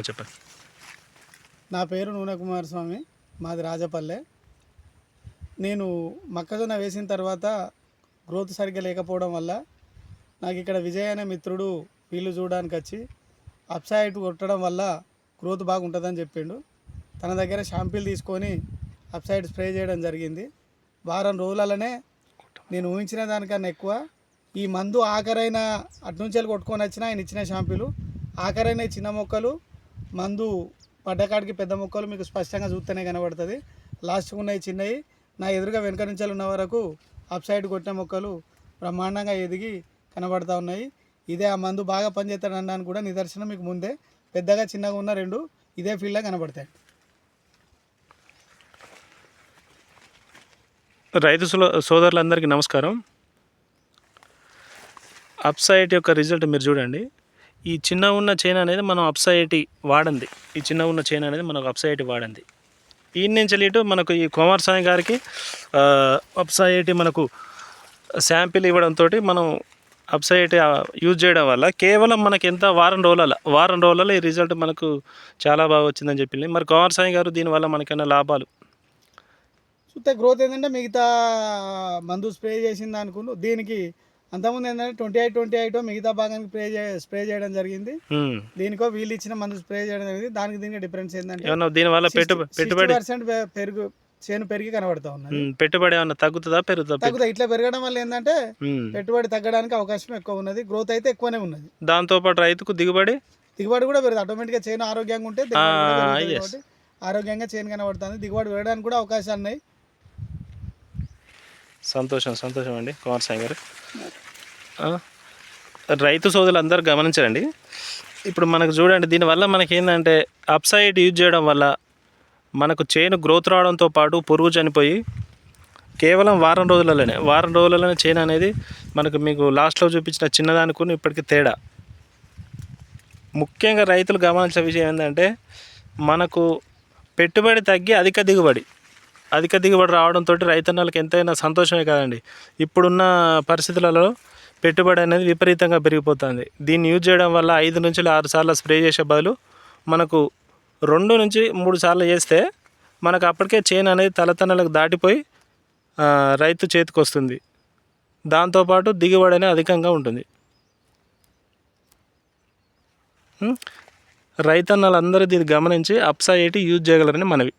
చెప్పండి. నా పేరు నూనె కుమారస్వామి, మాది రాజపల్లె. నేను మొక్కజొన్న వేసిన తర్వాత గ్రోత్ సరిగ్గా లేకపోవడం వల్ల నాకు ఇక్కడ విజయ్ అనే మిత్రుడు వీళ్ళు చూడడానికి వచ్చి అప్సైడ్ కొట్టడం వల్ల గ్రోత్ బాగుంటుందని చెప్పిండు. తన దగ్గర షాంపూలు తీసుకొని అప్సైడ్ స్ప్రే చేయడం జరిగింది. వారం రోజులనే నేను ఊహించిన దానికన్నా ఎక్కువ ఈ మందు ఆఖరైన అటునుంచి కొట్టుకొని వచ్చిన ఆయన ఇచ్చిన షాంపూలు ఆఖరైన చిన్న మొక్కలు మందు పడ్డకాడికి పెద్ద మొక్కలు మీకు స్పష్టంగా చూస్తేనే కనబడుతుంది. లాస్ట్గా ఉన్నాయి చిన్నవి నా ఎదురుగా వెనక నుంచి ఉన్న వరకు అప్ సైడ్ కొట్టిన మొక్కలు బ్రహ్మాండంగా ఎదిగి కనబడుతూ ఉన్నాయి. ఇదే ఆ మందు బాగా పనిచేస్తాడు అనడానికి కూడా నిదర్శనం మీకు ముందే పెద్దగా చిన్నగా ఉన్న రెండు ఇదే ఫీల్డ్లో కనబడతాయి. రైతు సోదరులందరికీ నమస్కారం. అప్సైట్ యొక్క రిజల్ట్ మీరు చూడండి. ఈ చిన్న ఉన్న చైన్ అనేది మనం అప్సైటీ వాడింది. ఈ చిన్న ఉన్న చైన్ అనేది మనకు అప్సైటీ వాడింది. ఈ నుంచి ఇటు మనకు ఈ కుమారస్వామి గారికి అప్సైటీ మనకు శాంపిల్ ఇవ్వడంతో మనం అప్సైటీ యూజ్ చేయడం వల్ల కేవలం మనకి ఎంత వారం రోజులలో ఈ రిజల్ట్ మనకు చాలా బాగా వచ్చిందని చెప్పింది. మరి కుమారస్వామి గారు దీనివల్ల మనకైనా లాభాలు చూస్తే గ్రోత్ ఏంటంటే మిగతా మందు స్ప్రే చేసిన దానికి దీనికి అంతకుముందు ఏంటంటే 28 మిగతా భాగానికి స్ప్రే చేయడం జరిగింది. దీనికో వీళ్ళు ఇచ్చిన మందు స్ప్రే చేయడం జరిగింది. దీనికి డిఫరెన్స్ ఏంటంటే దీనివల్ల పెట్టుబడి పెరుగు చేను పెరిగి కనబడతా ఉన్నది. పెట్టుబడి ఏమన్నా తగ్గుతుందా తగ్గుతా ఇట్లా పెరగడం వల్ల ఏంటంటే పెట్టుబడి తగ్గడానికి అవకాశం ఎక్కువ ఉన్నది. గ్రోత్ అయితే ఎక్కువనే ఉన్నది. దాంతోపాటు రైతుకు దిగుబడి కూడా పెరుగుతుంది. ఆటోమేటిక్గా చేను ఆరోగ్యంగా ఉంటే ఆరోగ్యంగా చేను కనబడుతుంది. దిగుబడి పెరగడానికి కూడా అవకాశాలు ఉన్నాయి. సంతోషం అండి కుమారస్వామి గారు. రైతు సోదరులు అందరూ గమనించండి. ఇప్పుడు మనకు చూడండి, దీనివల్ల మనకి ఏంటంటే అప్సైడ్ యూజ్ చేయడం వల్ల మనకు చేను గ్రోత్ రావడంతో పాటు పురుగు చనిపోయి కేవలం వారం రోజులలోనే చేను అనేది మీకు లాస్ట్లో చూపించిన చిన్నదానికి ఇప్పటికీ తేడా. ముఖ్యంగా రైతులు గమనించిన విషయం ఏంటంటే మనకు పెట్టుబడి తగ్గి అధిక దిగుబడి రావడంతో రైతన్నలకు ఎంతైనా సంతోషమే కదండి. ఇప్పుడున్న పరిస్థితులలో పెట్టుబడి అనేది విపరీతంగా పెరిగిపోతుంది. దీన్ని యూజ్ చేయడం వల్ల 5 నుంచి 6 సార్లు స్ప్రే చేసే బదులు మనకు 2 నుంచి 3 సార్లు చేస్తే మనకు అప్పటికే చేను అనేది తలతనలకు దాటిపోయి రైతు చేతికి వస్తుంది. దాంతోపాటు దిగుబడి అనేది అధికంగా ఉంటుంది. రైతన్నలందరూ దీన్ని గమనించి అప్సైటీ యూజ్ చేయగలరని మనవి.